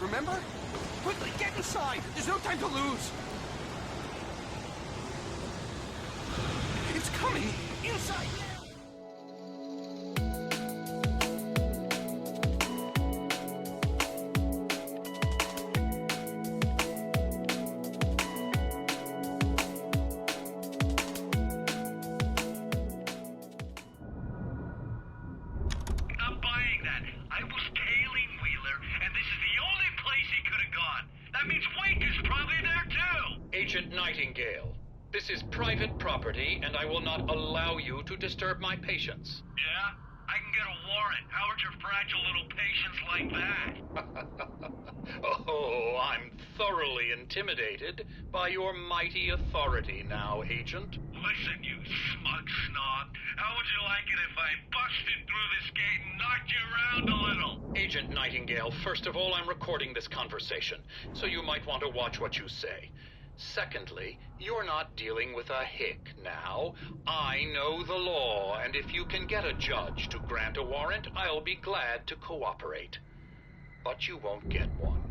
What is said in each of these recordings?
remember? Quickly, get inside! There's no time to lose! It's coming! Inside now! Not buying that. I was tailing Wheeler, and this is the only place he could have gone. That means Wake is probably there too! Agent Nightingale, this is private property, and I will not allow you to disturb my patients. Yeah? I can get a warrant. How would your fragile little patients like that? Oh, I'm thoroughly intimidated by your mighty authority now, Agent. Listen, you smug snob. How would you like it if I busted through this gate and knocked you around a little? Agent Nightingale, first of all, I'm recording this conversation, so you might want to watch what you say. Secondly, you're not dealing with a hick now. I know the law, and if you can get a judge to grant a warrant, I'll be glad to cooperate. But you won't get one.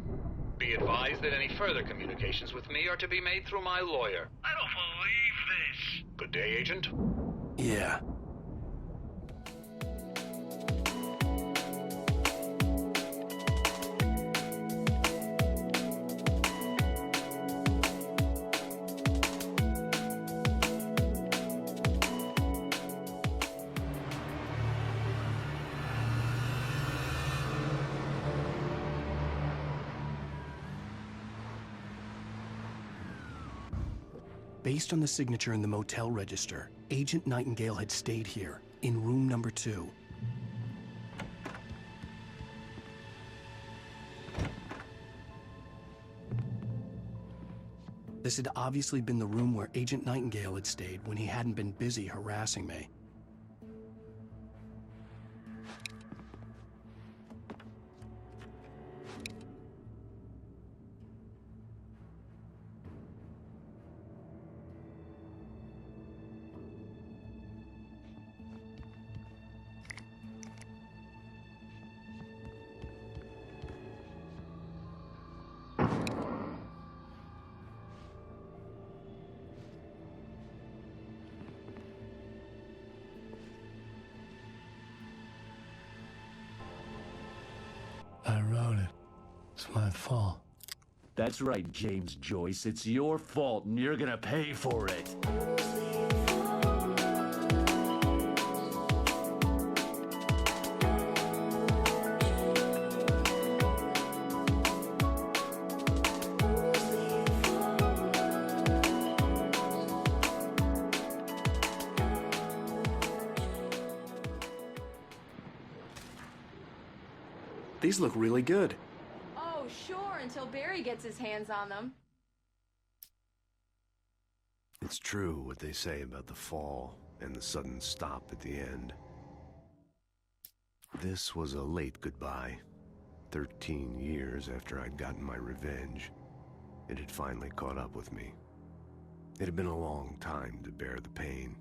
Be advised that any further communications with me are to be made through my lawyer. I don't believe this. Good day, Agent. Yeah. Based on the signature in the motel register, Agent Nightingale had stayed here, in room number 2. This had obviously been the room where Agent Nightingale had stayed when he hadn't been busy harassing me. I wrote it. It's my fault. That's right, James Joyce. It's your fault, and you're gonna pay for it. These look really good. Oh, sure, until Barry gets his hands on them. It's true what they say about the fall and the sudden stop at the end. This was a late goodbye. 13 years after I'd gotten my revenge, it had finally caught up with me. It had been a long time to bear the pain.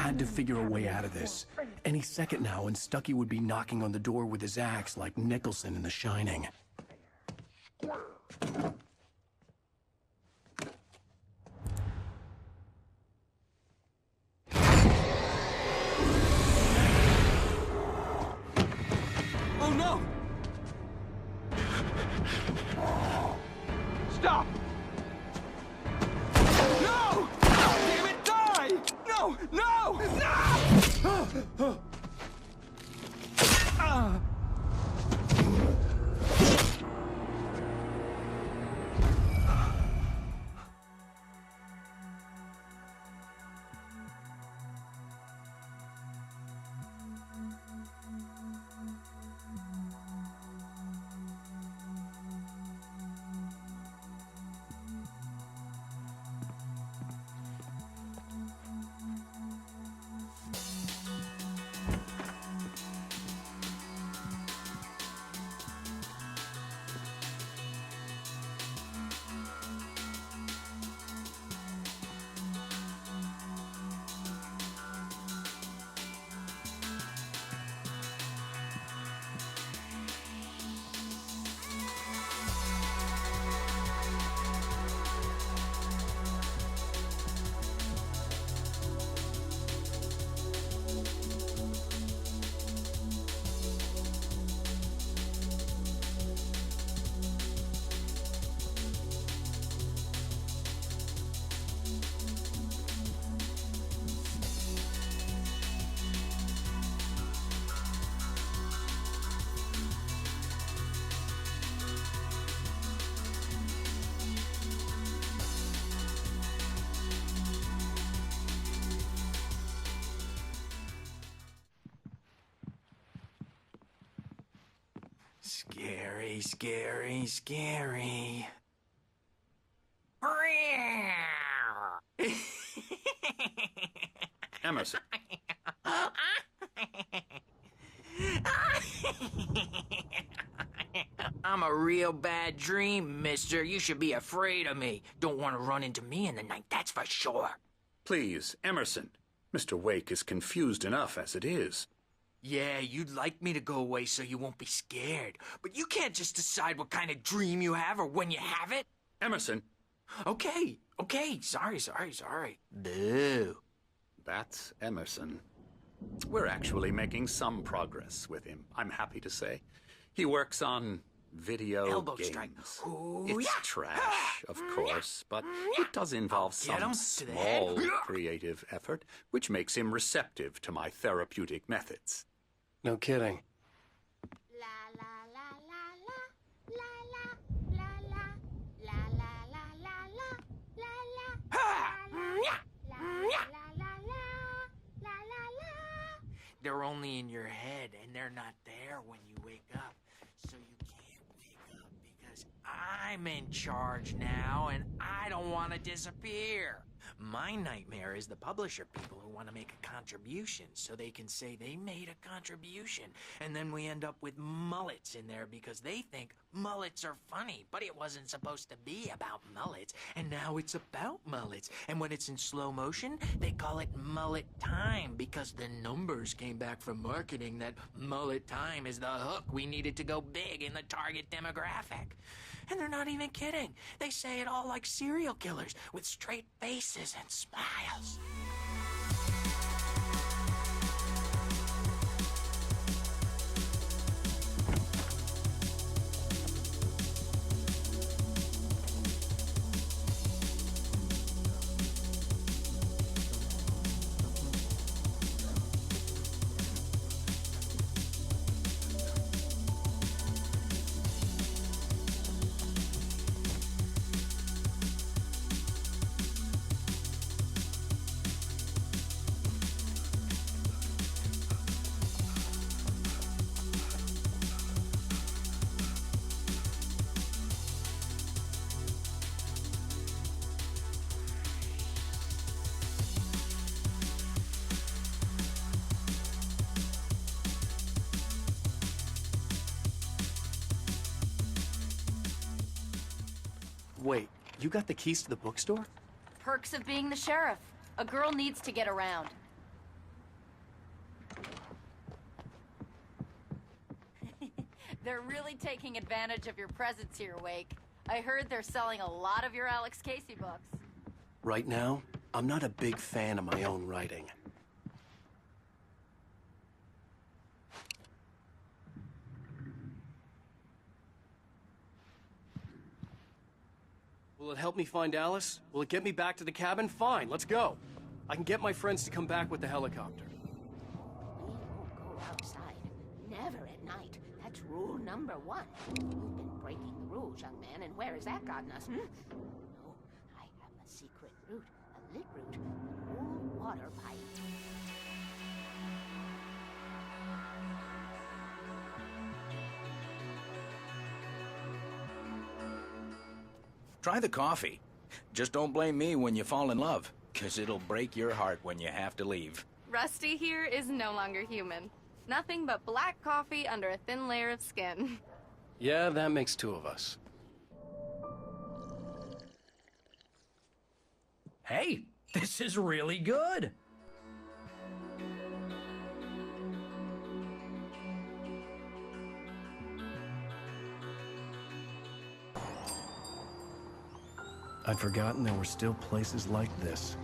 had to figure a way out of this. Any second now, and Stucky would be knocking on the door with his axe like Nicholson in The Shining. Oh no! Stop! No! Damn it, die! No! No! No! Scary, scary, scary. Emerson. I'm a real bad dream, mister. You should be afraid of me. Don't want to run into me in the night, that's for sure. Please, Emerson. Mr. Wake is confused enough as it is. Yeah, you'd like me to go away so you won't be scared. But you can't just decide what kind of dream you have or when you have it. Emerson. Okay. Sorry. Boo. That's Emerson. We're actually making some progress with him, I'm happy to say. He works on video Elbow games. strike. Ooh, It's yeah. trash, of course, but it does involve Get him some to the head. small creative effort, which makes him receptive to my therapeutic methods. No kidding. They're only in your head, and they're not there when you wake up. So you can't wake up because I'm in charge now, and I don't want to disappear. My nightmare is the publisher people who want to make a contribution so they can say they made a contribution. And then we end up with mullets in there because they think mullets are funny. But it wasn't supposed to be about mullets. And now it's about mullets. And when it's in slow motion, they call it mullet time because the numbers came back from marketing that mullet time is the hook we needed to go big in the target demographic. And they're not even kidding. They say it all like serial killers with straight faces and smiles. Wait, you got the keys to the bookstore? Perks of being the sheriff. A girl needs to get around. They're really taking advantage of your presence here, Wake. I heard they're selling a lot of your Alex Casey books. Right now, I'm not a big fan of my own writing. Will it help me find Alice? Will it get me back to the cabin? Fine, let's go. I can get my friends to come back with the helicopter. We won't go outside. Never at night. That's rule number 1. You've been breaking the rules, young man, and where has that gotten us, No, I have a secret route. A lit route. An old water pipe. Try the coffee. Just don't blame me when you fall in love, 'cause it'll break your heart when you have to leave. Rusty here is no longer human. Nothing but black coffee under a thin layer of skin. Yeah, that makes 2 of us. Hey, this is really good. I'd forgotten there were still places like this.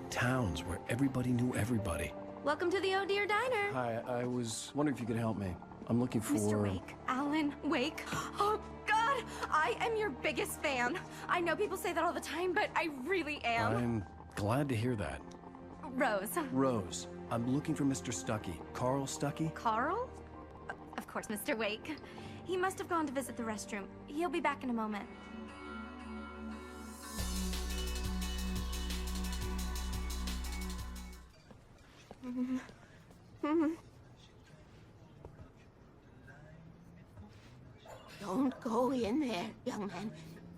Towns where everybody knew everybody. Welcome to the Oh Dear Diner. Hi, I was wondering if you could help me. I'm looking for... Mr. Wake. Alan Wake. Oh, God! I am your biggest fan. I know people say that all the time, but I really am. I'm glad to hear that. Rose. Rose, I'm looking for Mr. Stuckey. Carl Stuckey? Carl? Of course, Mr. Wake. He must have gone to visit the restroom. He'll be back in a moment. Don't go in there, young man.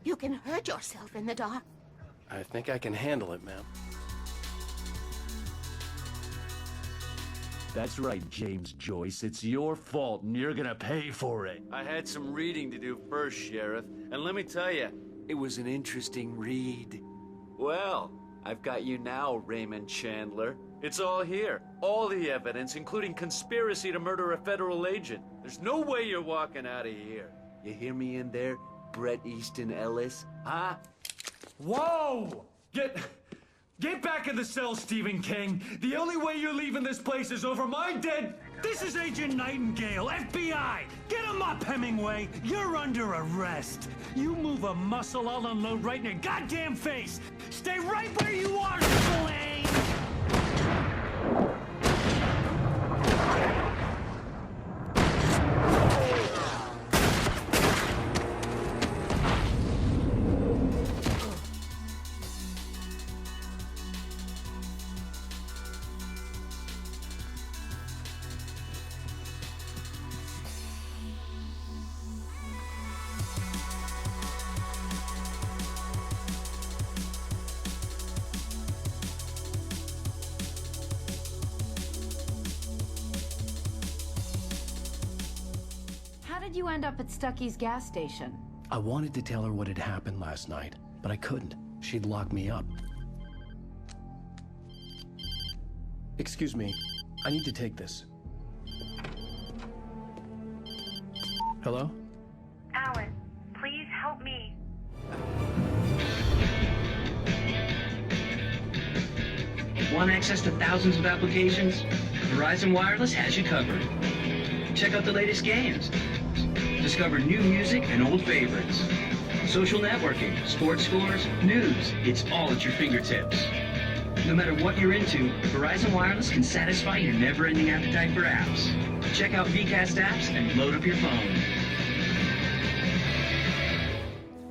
You can hurt yourself in the dark. I think I can handle it, ma'am. That's right, James Joyce. It's your fault, and you're gonna pay for it. I had some reading to do first, Sheriff, and let me tell you, it was an interesting read. Well, I've got you now, Raymond Chandler. It's all here. All the evidence, including conspiracy to murder a federal agent. There's no way you're walking out of here. You hear me in there, Bret Easton Ellis? Huh? Whoa! Get back in the cell, Stephen King. The only way you're leaving this place is over my dead... This is Agent Nightingale, FBI! Get him up, Hemingway! You're under arrest. You move a muscle, I'll unload right in your goddamn face! Stay right where you are, Slane! How did you end up at Stuckey's gas station? I wanted to tell her what had happened last night, but I couldn't. She'd lock me up. Excuse me, I need to take this. Hello? Alan, please help me. Want access to thousands of applications? Verizon Wireless has you covered. Check out the latest games. Discover new music and old favorites. Social networking, sports scores, news. It's all at your fingertips. No matter what you're into, Verizon Wireless can satisfy your never-ending appetite for apps. Check out VCast apps and load up your phone.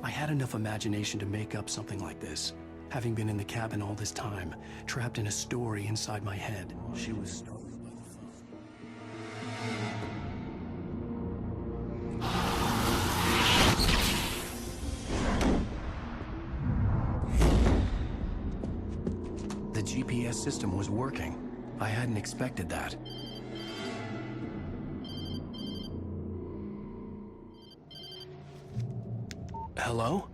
I had enough imagination to make up something like this. Having been in the cabin all this time, trapped in a story inside my head. She was startled by the phone. The GPS system was working. I hadn't expected that. Hello?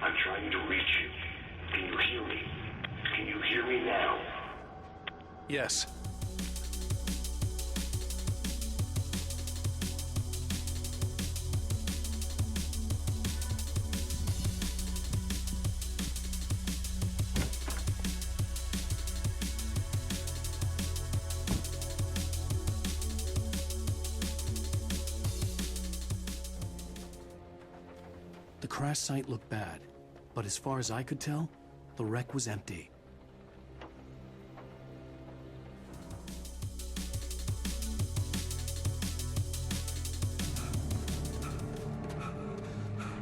I'm trying to reach you. Can you hear me? Can you hear me now? Yes. crash site looked bad, but as far as I could tell, the wreck was empty.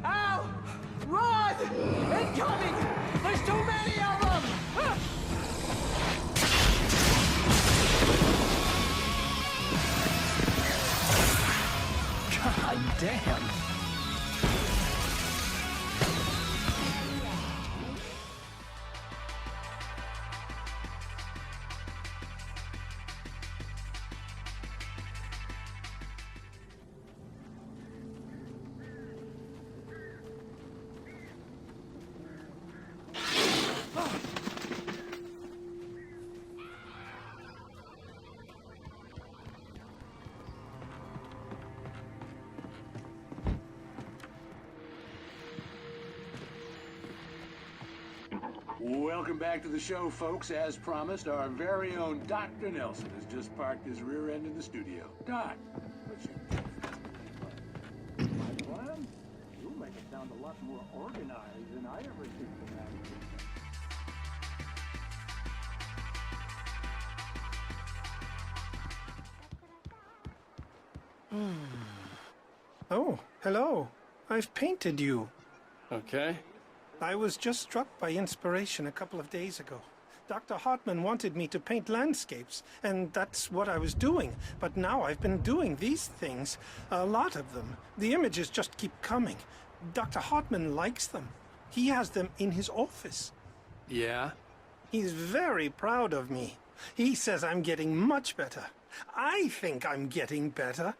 Al! Run! Incoming! There's too many of them! God damn! Welcome back to the show, folks. As promised, our very own Dr. Nelson has just parked his rear end in the studio. Doc, what's your my plan? You'll make it sound a lot more organized than I ever think Oh, hello. I've painted you. Okay. I was just struck by inspiration a couple of days ago. Dr. Hartman wanted me to paint landscapes, and that's what I was doing. But now I've been doing these things, a lot of them. The images just keep coming. Dr. Hartman likes them. He has them in his office. Yeah? He's very proud of me. He says I'm getting much better. I think I'm getting better.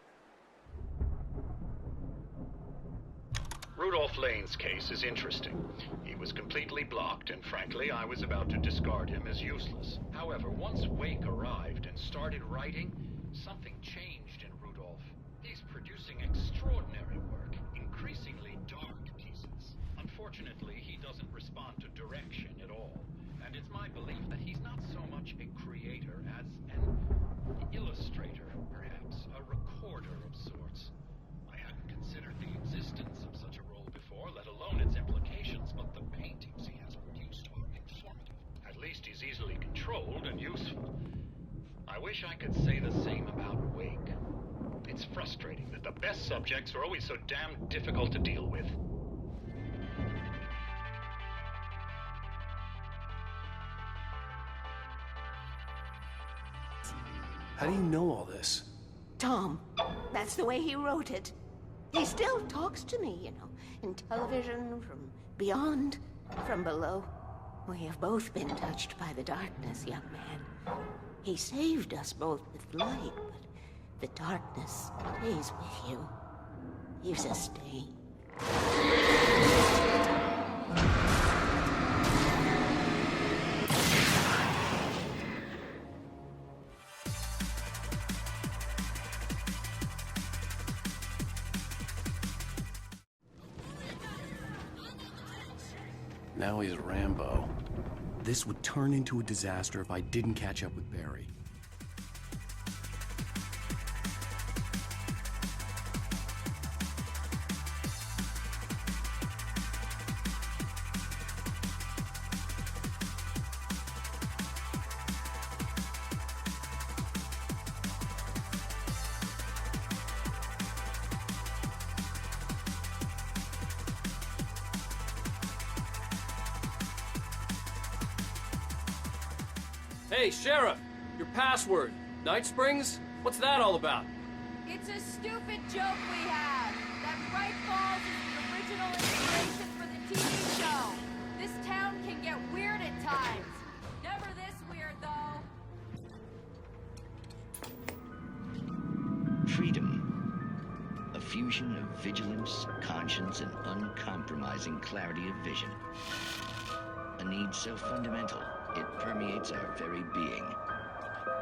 Rudolph Lane's case is interesting. He was completely blocked, and frankly, I was about to discard him as useless. However, once Wake arrived and started writing, something changed in Rudolph. He's producing extraordinary work, increasingly dark pieces. Unfortunately, he doesn't respond to direction at all, and it's my belief that he's not so much a creator as an illustrator, perhaps, a recorder of sorts. I hadn't considered the existence of such a role before, let alone its implications, but the paintings he has produced are informative. At least he's easily controlled and useful. I wish I could say the same about Wake. It's frustrating that the best subjects are always so damn difficult to deal with. How do you know all this? Tom, that's the way he wrote it. He still talks to me, you know, in television, from beyond, from below. We have both been touched by the darkness, young man. He saved us both with light, but the darkness stays with you. Leaves a stain. Now he's Rambo. This would turn into a disaster if I didn't catch up with Barry. Hey, Sheriff! Your password. Night Springs? What's that all about? It's a stupid joke we have. That Bright Falls is the original inspiration for the TV show. This town can get weird at times. Never this weird, though. Freedom. A fusion of vigilance, conscience, and uncompromising clarity of vision. A need so fundamental, it permeates our very being.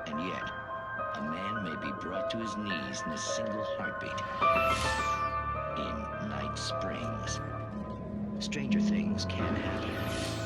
And yet, a man may be brought to his knees in a single heartbeat. In Night Springs. Stranger things can happen.